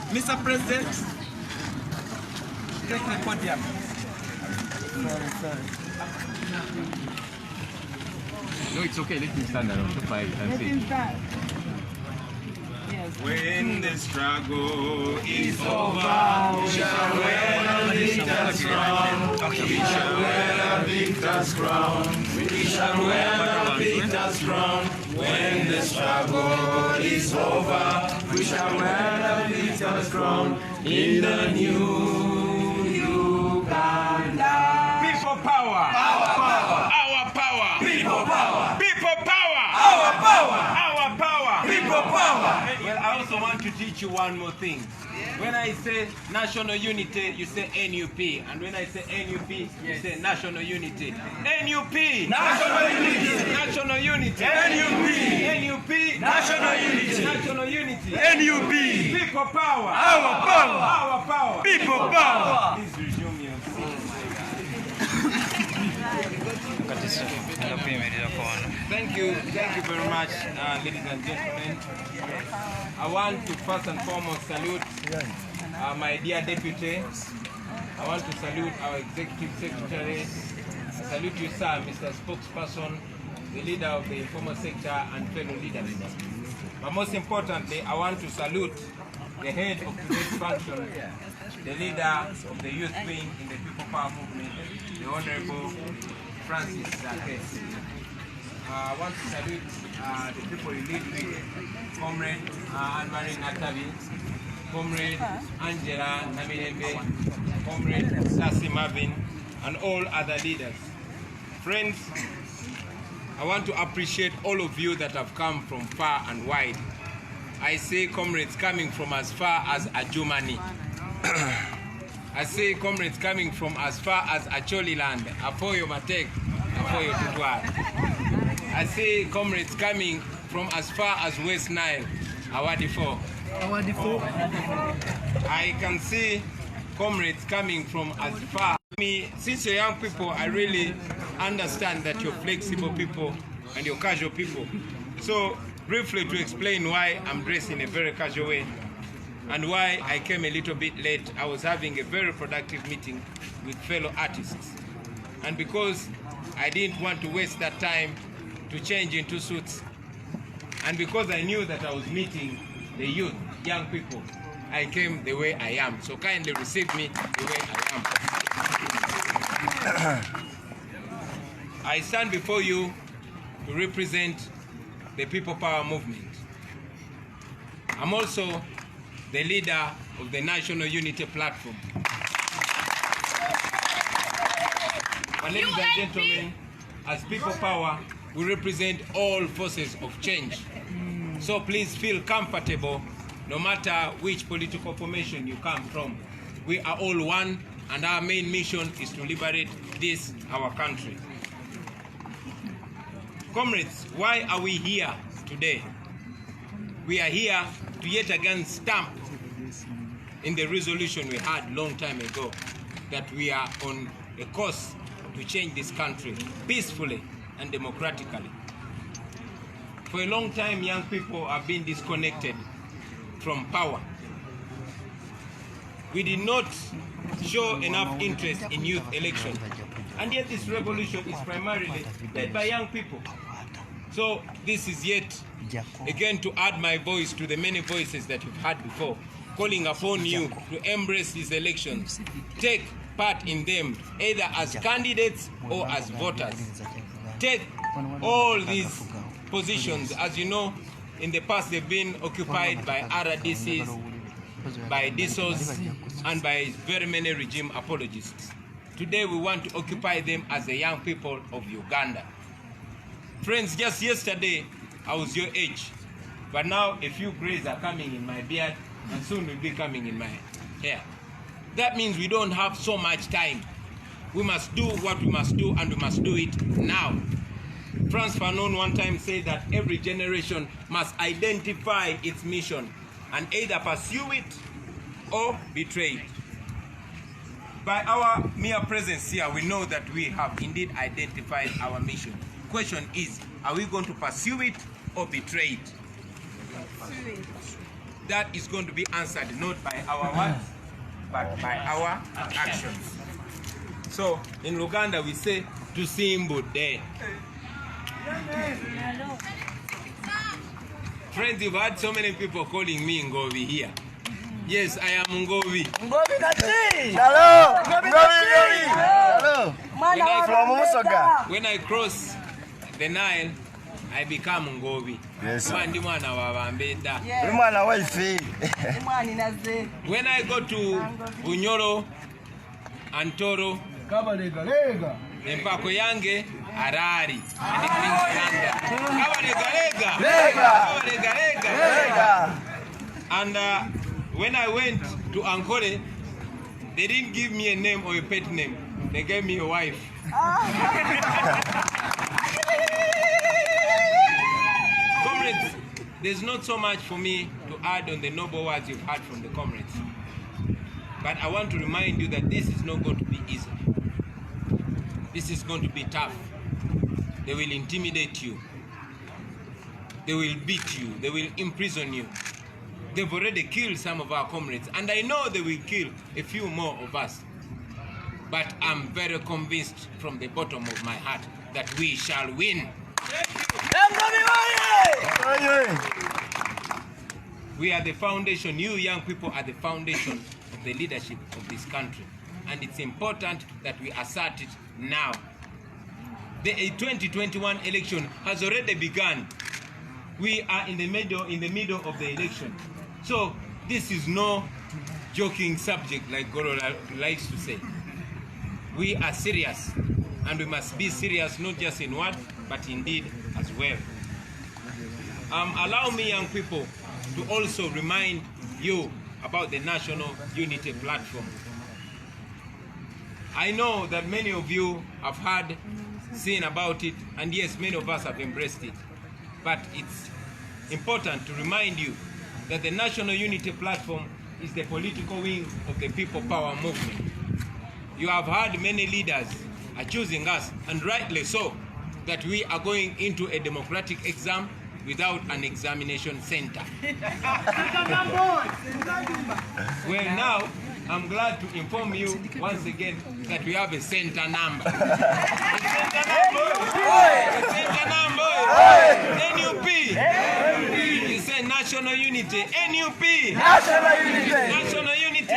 Mr. President, take the podium. No, it's okay. Let him stand around so far and see. When the struggle is over, we shall wear the victor's crown. We shall wear the victor's crown. We shall wear the victor's crown. When the struggle is over, we shall wear the victor's crown in the new Uganda. People power. Our power. Our power. People power. People power. Our power. Our power. People power. Well, I also want to teach you one more thing. When I say national unity, you say NUP. And when I say NUP, you say national unity. NUP! National unity! National unity! NUP! NUP! National unity! National unity! NUP! People power! Our power! Our power! People power! Please resume your seat. Thank you very much, ladies and gentlemen. I want to first and foremost salute my dear deputy. I want to salute our executive secretary. I salute you, sir, Mr. Spokesperson, the leader of the informal sector and fellow leaders. But most importantly, I want to salute the head of today's function, the leader of the youth wing in the People Power Movement, the Honorable Francis Zake. I want to salute the people you lead with, Comrade Anne-Marie Natavi, Comrade Angela Namirembe, Comrade Sassi Marvin, and all other leaders. Friends, I want to appreciate all of you that have come from far and wide. I say comrades coming from as far as Adjumani. I say comrades coming from as far as Acholi land, Apoyo Matek, Apoyo Tutwar. I say comrades coming from as far as West Nile, Awadifo. I can see comrades coming from as far. Since you're young people, I really understand that you're flexible people and you're casual people. So briefly to explain why I'm dressed in a very casual way and why I came a little bit late, I was having a very productive meeting with fellow artists. And because I didn't want to waste that time to change into suits, and because I knew that I was meeting the youth, young people, I came the way I am. So kindly receive me the way I am. I stand before you to represent the People Power Movement. I'm also the leader of the National Unity Platform. But ladies and gentlemen, as People Power, we represent all forces of change. So please feel comfortable no matter which political formation you come from. We are all one, and our main mission is to liberate this, our country. Comrades, why are we here today? We are here to yet again stamp in the resolution we had long time ago that we are on a course to change this country peacefully and democratically. For a long time, young people have been disconnected from power. We did not show enough interest in youth elections, and yet this revolution is primarily led by young people. So this is yet again to add my voice to the many voices that you've heard before, calling upon you to embrace these elections, take part in them either as candidates or as voters. Take all these positions. As you know, in the past they've been occupied by RDCs, by DSOs, and by very many regime apologists. Today we want to occupy them as the young people of Uganda. Friends, just yesterday I was your age, but now a few grays are coming in my beard and soon will be coming in my hair. That means we don't have so much time. We must do what we must do, and we must do it now. Frantz Fanon one time said that every generation must identify its mission and either pursue it or betray it. By our mere presence here, we know that we have indeed identified our mission. Question is, are we going to pursue it or betray it? that is going to be answered not by our words, but by our actions. So in Luganda we say tusimbudde. Friends, you've had so many people calling me Ngovi here. Yes, I am Ngovi. Ngovi Nati! Hello! Ngovi! Hello! When I cross the Nile, I become Ngovi. Yes. Ndi mwana wa Bambeda. Mwana wife. When I go to Bunyoro, Antoro, empako yange Harari. And it means Lega. And when I went to Ankole, they didn't give me a name or a pet name. They gave me a wife. Comrades, there's not so much for me to add on the noble words you've heard from the comrades. But I want to remind you that this is not going to be easy. This is going to be tough. They will intimidate you. They will beat you. They will imprison you. They've already killed some of our comrades, and I know they will kill a few more of us. But I'm very convinced from the bottom of my heart that we shall win. We are the foundation. You young people are the foundation of the leadership of this country. And it's important that we assert it now. The 2021 election has already begun. We are in the middle of the election. So this is no joking subject like Goro likes to say. We are serious, and we must be serious not just in word but in deed as well. Allow me, young people, to also remind you about the National Unity Platform. I know that many of you have heard, seen about it, and yes, many of us have embraced it. But it's important to remind you that the National Unity Platform is the political wing of the People Power movement. You have heard many leaders are choosing us, and rightly so, that we are going into a democratic exam without an examination center. Well, now, I'm glad to inform you once again that we have a center number. A center number. NUP. You say National Unity. NUP. National Unity. National Unity.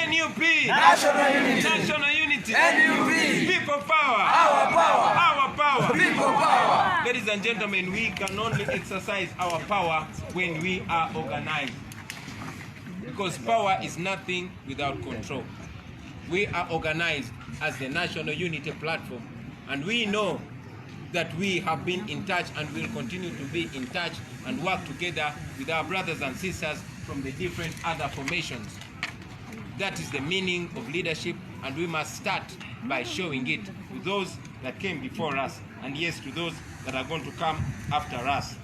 NUP. National Unity. National Unity. NUP. People power. Our power. Our power. People power. Ladies and gentlemen, we can only exercise our power when we are organized. Because power is nothing without control. We are organized as the National Unity Platform, and we know that we have been in touch and will continue to be in touch and work together with our brothers and sisters from the different other formations. That is the meaning of leadership, and we must start by showing it to those that came before us, and yes, to those that are going to come after us.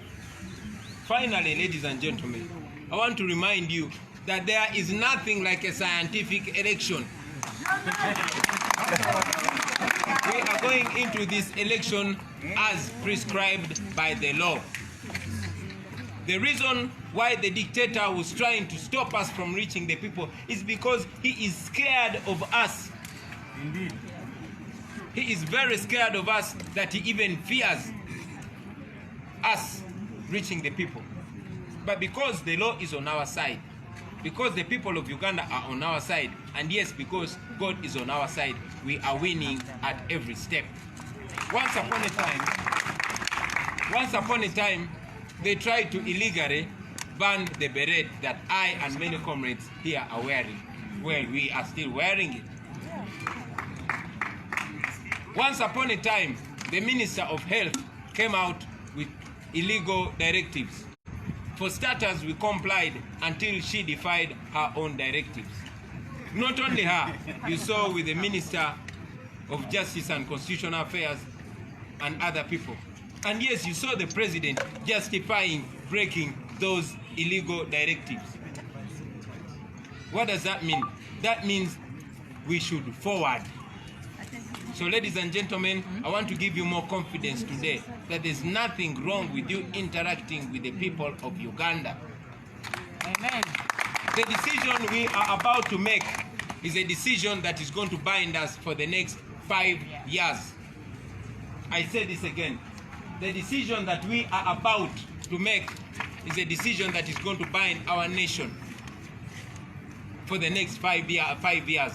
Finally, ladies and gentlemen, I want to remind you that there is nothing like a scientific election. We are going into this election as prescribed by the law. The reason why the dictator was trying to stop us from reaching the people is because he is scared of us. Indeed. He is very scared of us that he even fears us reaching the people. But because the law is on our side, because the people of Uganda are on our side, and yes, because God is on our side, we are winning at every step. Once upon a time, they tried to illegally ban the beret that I and many comrades here are wearing. Well, we are still wearing it. Once upon a time, the Minister of Health came out with illegal directives. For starters, we complied until she defied her own directives. Not only her, you saw with the Minister of Justice and Constitutional Affairs and other people. And yes, you saw the President justifying breaking those illegal directives. What does that mean? That means we should forward. So ladies and gentlemen, I want to give you more confidence today that there's nothing wrong with you interacting with the people of Uganda. Amen. The decision we are about to make is a decision that is going to bind us for the next 5 years. I say this again. The decision that we are about to make is a decision that is going to bind our nation for the next 5 years.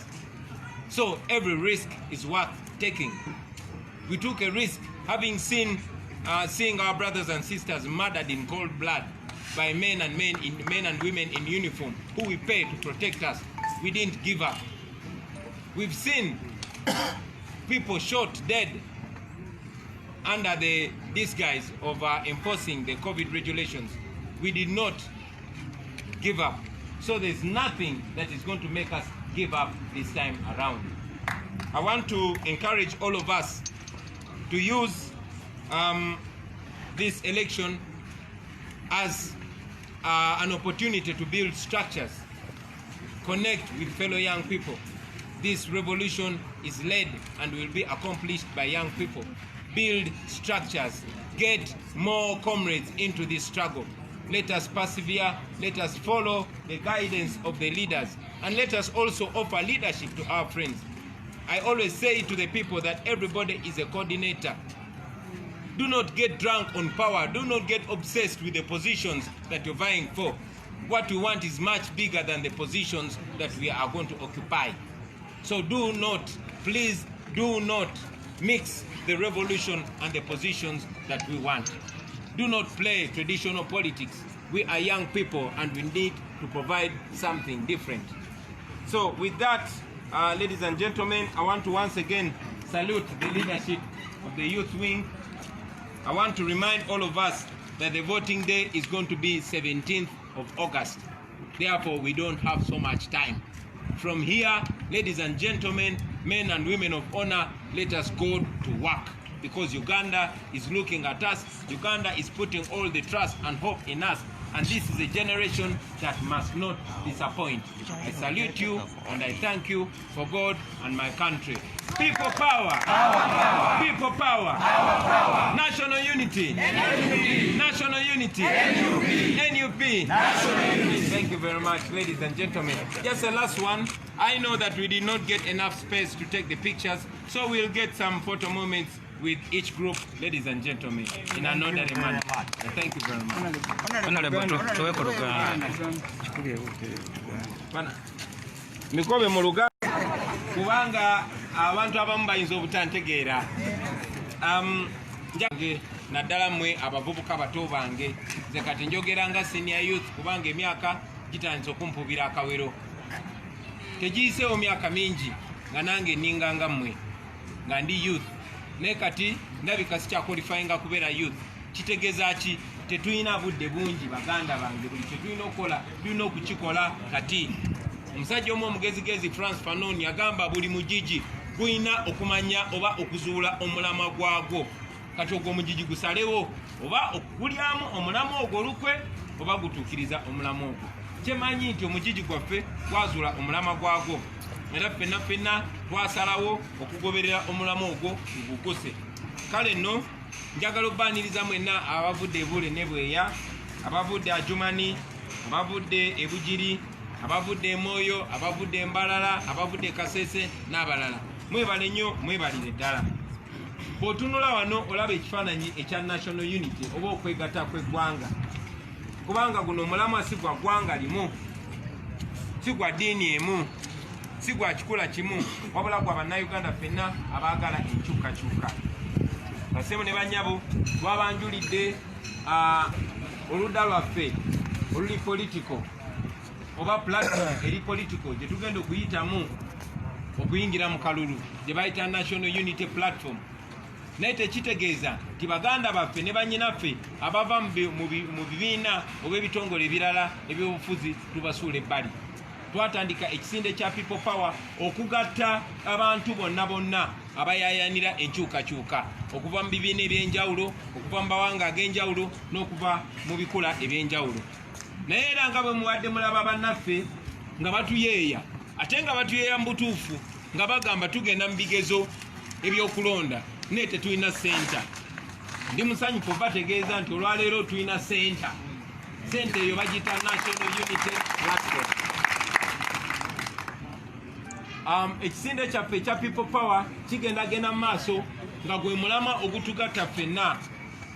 So every risk is worth taking. We took a risk having seeing our brothers and sisters murdered in cold blood by men and women in uniform who we pay to protect us. We didn't give up. We've seen people shot dead under the disguise of enforcing the COVID regulations. We did not give up. So there's nothing that is going to make us give up this time around. I want to encourage all of us to use this election as an opportunity to build structures, connect with fellow young people. This revolution is led and will be accomplished by young people. Build structures, get more comrades into this struggle. Let us persevere, let us follow the guidance of the leaders, and let us also offer leadership to our friends. I always say to the people that everybody is a coordinator. Do not get drunk on power. Do not get obsessed with the positions that you're vying for. What we want is much bigger than the positions that we are going to occupy. So do not, please do not mix the revolution and the positions that we want. Do not play traditional politics. We are young people and we need to provide something different. So with that, ladies and gentlemen, I want to once again salute the leadership of the youth wing. I want to remind all of us that the voting day is going to be 17th of August. Therefore, we don't have so much time. From here, ladies and gentlemen, men and women of honor, let us go to work, because Uganda is looking at us. Uganda is putting all the trust and hope in us, and this is a generation that must not disappoint. I salute you and I thank you for God and my country. People power. People power. National unity. National unity. NUP. Thank you very much, ladies and gentlemen. Just the last one. I know that we did not get enough space to take the pictures, so we'll get some photo moments with each group, ladies and gentlemen, in an orderly manner. Thank you very much. Mikobe mu Luganda kubanga abantu abamu bayinza obutantegeera. Njange naddala mmwe abavubuka bato bange, nze kati njogera nga senior youth kubanga emyaka gitandise okumpubira akawero. Tegiyiseewo myaka mingi nga nange ninganga mmwe nga ndi youth. Ne kati ndabika sikyakwalifyinga kubeera youth. Kitegeeza ki? Tetulina budde bungi baganda bange, buli kyetulina okukola tulina okukikola kati. Omusajja omu omugezigezi France Fanon yagamba buli mugigi gulina okumanya oba okuzuula omulamwa gwagwo. Kati ogwo omugigi gusalewo oba okugulyamu omulamwa ogwo olukwe oba gutuukiriza omulamwa ogwo. Kyemanyi nti omugigi gwaffe gwazuula omulamwa gwagwo, era ffenna twasalawo okugoberera omulamwa ogwo guguse. Kale nno njagala obbaaniriza mwenna abavudde e Bule ne Bweya, abavudde Ajumani, abavudde e Bugiri, abavudde e Moyo, abavudde e Mbalala, abavudde e Kasese n'abalala. Mwebale nnyo, mwebalire ddala. Bw'otunula wano olaba ekifaananyi ekya National Unity oba okwegatta kw'eggwanga. Kubanga guno omulamwa si gwa ggwanga limu, si gwa ddiini emu, si gwa kikula kimu, wabula gwa bannayuganda ffenna abaagala enkyukakyuka. Basebo ne bannyabo twabanjulidde oludda lwaffe oluli political oba platform eri political gye tugenda okuyitamu okuyingira mu kalulu gye bayita National Unity Platform. Naye tekitegeeza nti baganda baffe ne bannyinaffe abava mu bibiina oba ebitongole ebirala ebyobufuzi tubasuula ebbali. Twatandika ekisinde kya People Power okugatta abantu bonna abayayanira enkyukakyuka okuva mu bibiina ebyenjawulo, okuva mu bawanga ag'enjawulo n'okuva mu bikula ebyenjawulo. Naye era nga bwe muwadde mulaba bannaffe nga batuyeeya, ate nga batuyeeya mu butuufu nga bagamba tugenda mu bigezo ebyokulonda naye tetulina senta. Ndi musanyufu bategeeza nti olwaleero tulina senta Tente eyo bagiyita National Unity Platform. Ekisinde kyaffe ekya People Power kigenda maaso nga gwe mulama ogutugatta ffenna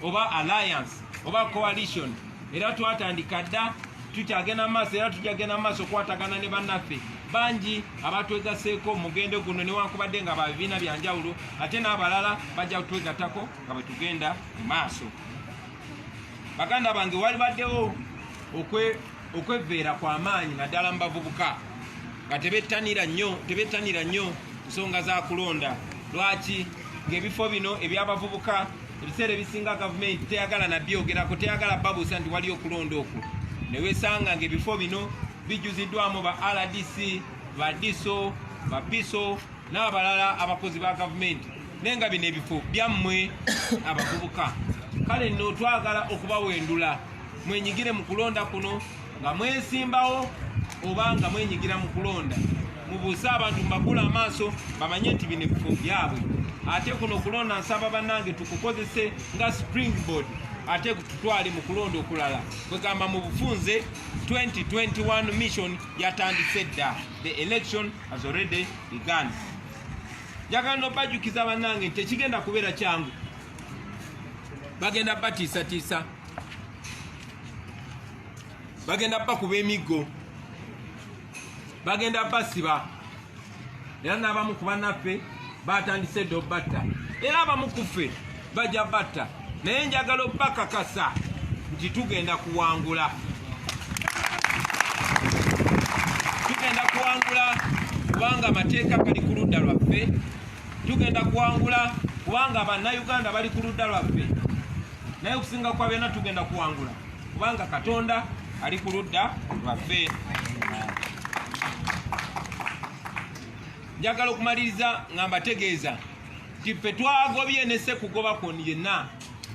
oba alliance oba coalition, era twatandika dda tukyagenda maaso era tujagenda maaso okwatagana ne bannaffe bangi abatwegaseeko mugendo guno newankubadde nga babibiina byanjawulo ate n'abalala bajja kutwegattako nga bwe tugenda maaso. Baganda bange wali baddewo okweveera kw'amaanyi naddala mu bavubuka nga tebettanira nnyo nsonga za kulonda. Lwaki? Ng'ebifo bino eby'abavubuka ebiseera ebisinga gavumenti teyagala nabyogerako, teyagala babuusa nti wali okulonda okwo, ne weesanga ng'ebifo bino bijjuziddwamu ba RDC, ba DISO, ba PISO n'abalala abakozi ba gavumenti, naye nga bino ebifo byammwe abavubuka. Kale nno twagala okubawendula mwenyigire mu kulonda kuno nga mwesimbawo oba nga mwenyigira mu kulonda, mubuuse abantu mbagula amaaso bamanye nti bino ebifo byabwe. Ate kuno okulonda nsaba bannange tukukozese nga springboard ate tutwale mu kulonda okulala. Kwegamba mu bufunze 2021 mission yatandise dda. The election has already begun. Njagala nobajjukiza bannange nti tekigenda kubeera kyangu. Bagenda batiisatiisa, bagenda bakuba emiggo, bagenda basiba, era n'abamu ku bannaffe batandise dda obbatta, era abamu ku ffe bajja batta, naye njagala obbakakasa nti tugenda kuwangula. Tugenda kuwangula kubanga amateeka gali ku ludda lwaffe, tugenda kuwangula kubanga bannayuganda bali ku ludda lwaffe, naye okusinga kwa byonna tugenda kuwangula kubanga Katonda ali ku ludda lwaffe. Njagala okumaliriza nga mbategeeza nti ffe twagobye ne sekugoba kwonna yenna,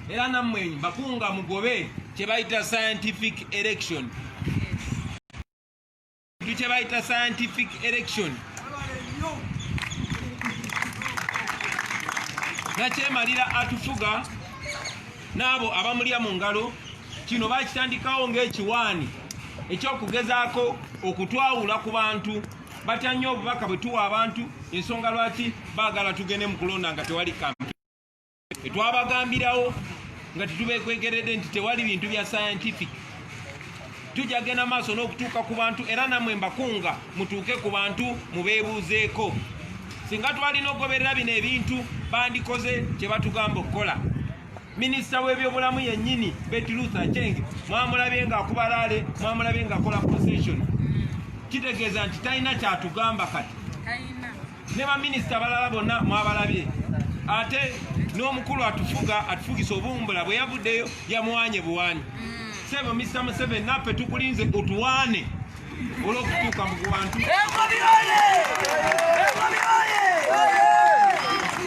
era nammwe bakunga mugobe kye bayita scientific election. Kye bayita scientific election nakyemalira atufuga n'abo abamulya mu ngalo. Kino bakitandikawo ng'ekiwaani ekyokugezaako okutwawula ku bantu. Batya nnyo obubaka bwe tuwa abantu, ensonga lwaki baagala tugende mu kulonda nga tewali kampe. Twabagambirawo nga tetubeekwegeredde nti tewali bintu bya scientific. Tujja genda maaso n'okutuuka ku bantu, era nammwe mbakunga mutuuke ku bantu mubeebuuzeeko. Singa twalina okugoberera bino ebintu bandikoze kye batugamba okukola. Minisita w'ebyobulamu yennyini Betty Ruth Aceng mwamulabye ng'akuba laale, mwamulabye ng'akola procession. Kitegeeza nti talina kyatugamba kati. Ne baminisita balala bonna mwabalabye. Ate n'omukulu atufugisa obuwumbula bwe yavuddeyo yamuwaanye buwaanyi. Sebo Mr. Museveni naffe tukulinze otuwaane olw'okutuuka mu bantu.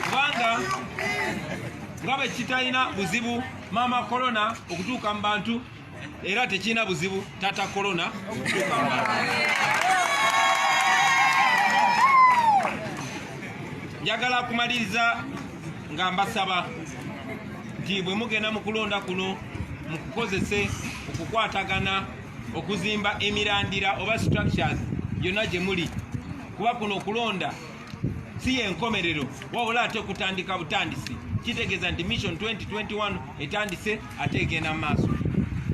Kubanga nga bwe kitalina buzibu Mama Corona okutuuka mu bantu, era tekirina buzibu Tata Corona okutuuka mu bantu. Njagala kumaliriza nga mbasaba nti bwe mugenda mu kulonda kuno mukukozese okukwatagana okuzimba emirandira oba structures yonna gye muli, kuba kuno okulonda si yenkomerero wabula ate kutandika butandisi. Kitegeeza nti mission 2021 etandise ate egenda mu maaso.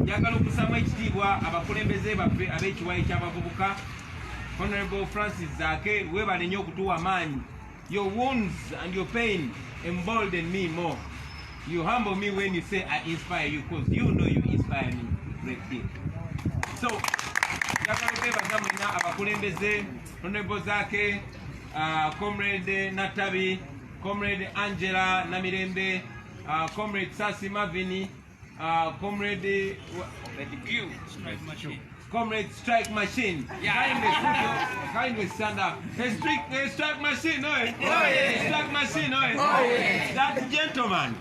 Njagala okusaba ekitiibwa abakulembeze baffe ab'ekiwayi ky'abavubuka. Honorable Francis Zaake, weebale nnyo okutuwa amaanyi. Your wounds and your pain embolden me more. You humble me when you say I inspire you, because you know you inspire me. Great deal. So, njagala okwebaza mwenna abakulembeze, Honorable Zaake, Comrade Natabi, Comrade Angela Namirembe, Comrade Sasi Mavini, Comrade Comrade Strike Machine. Kindly stand up. Strike Machine, oi! Strike Machine, oi! That gentleman.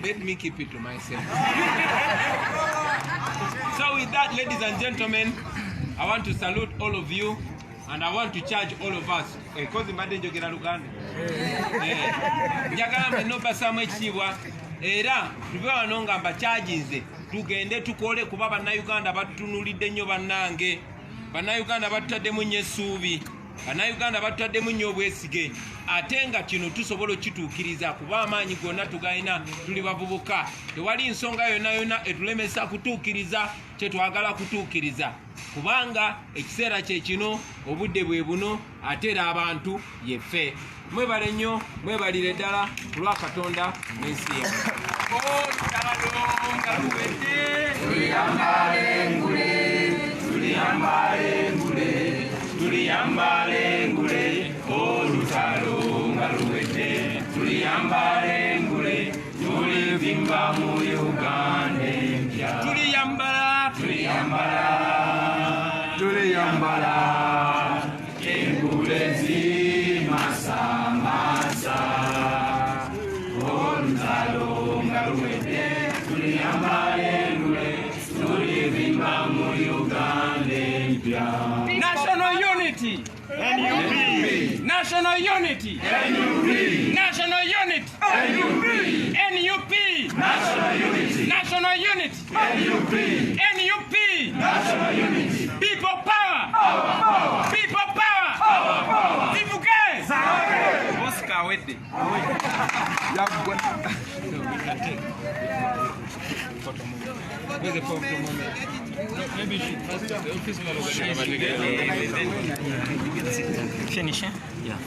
Let me keep it to myself. So with that, ladies and gentlemen, I want to salute all of you. And I want to charge all of us. Because mbadde njogera Luganda. Njagala mwenna obasaamu ekitiibwa era tuve wano nga mbacharginze tugende tukole kuba bannayuganda batutunulidde nnyo bannange. Bannayuganda batutaddemu nnyo essuubi. Bannayuganda batutaddemu nnyo obwesige. Ate nga kino tusobola okituukiriza kuba amaanyi gonna tugalina, tuli bavubuka. Tewali nsonga yonna etulemesa kutuukiriza kye twagala kutuukiriza. Kubanga ekiseera kye kino, obudde bwe buno, ate era abantu yeffe. Mwebale nnyo, mwebalire ddala ku lwa Katonda n'ensi yaffe. Tuliyambale ngule, olutalo nga luwedde. Tuliyambale ngule, tulivimba mu Uganda empya. Tuliyambala engule zimasamasa. Olutalo nga luwedde. Tuliyambale ngule, tulivimba mu Uganda empya. National unity. NUP. National unity. NUP. National unity. NUP. NUP. National unity. National unity. NUP. NUP. National unity. People power. Our power. People power. Our power. Zivuge. Zage. Oscar Wedde. Where's the photo moment? Maybe you should first the office man. Finish, eh? Yeah.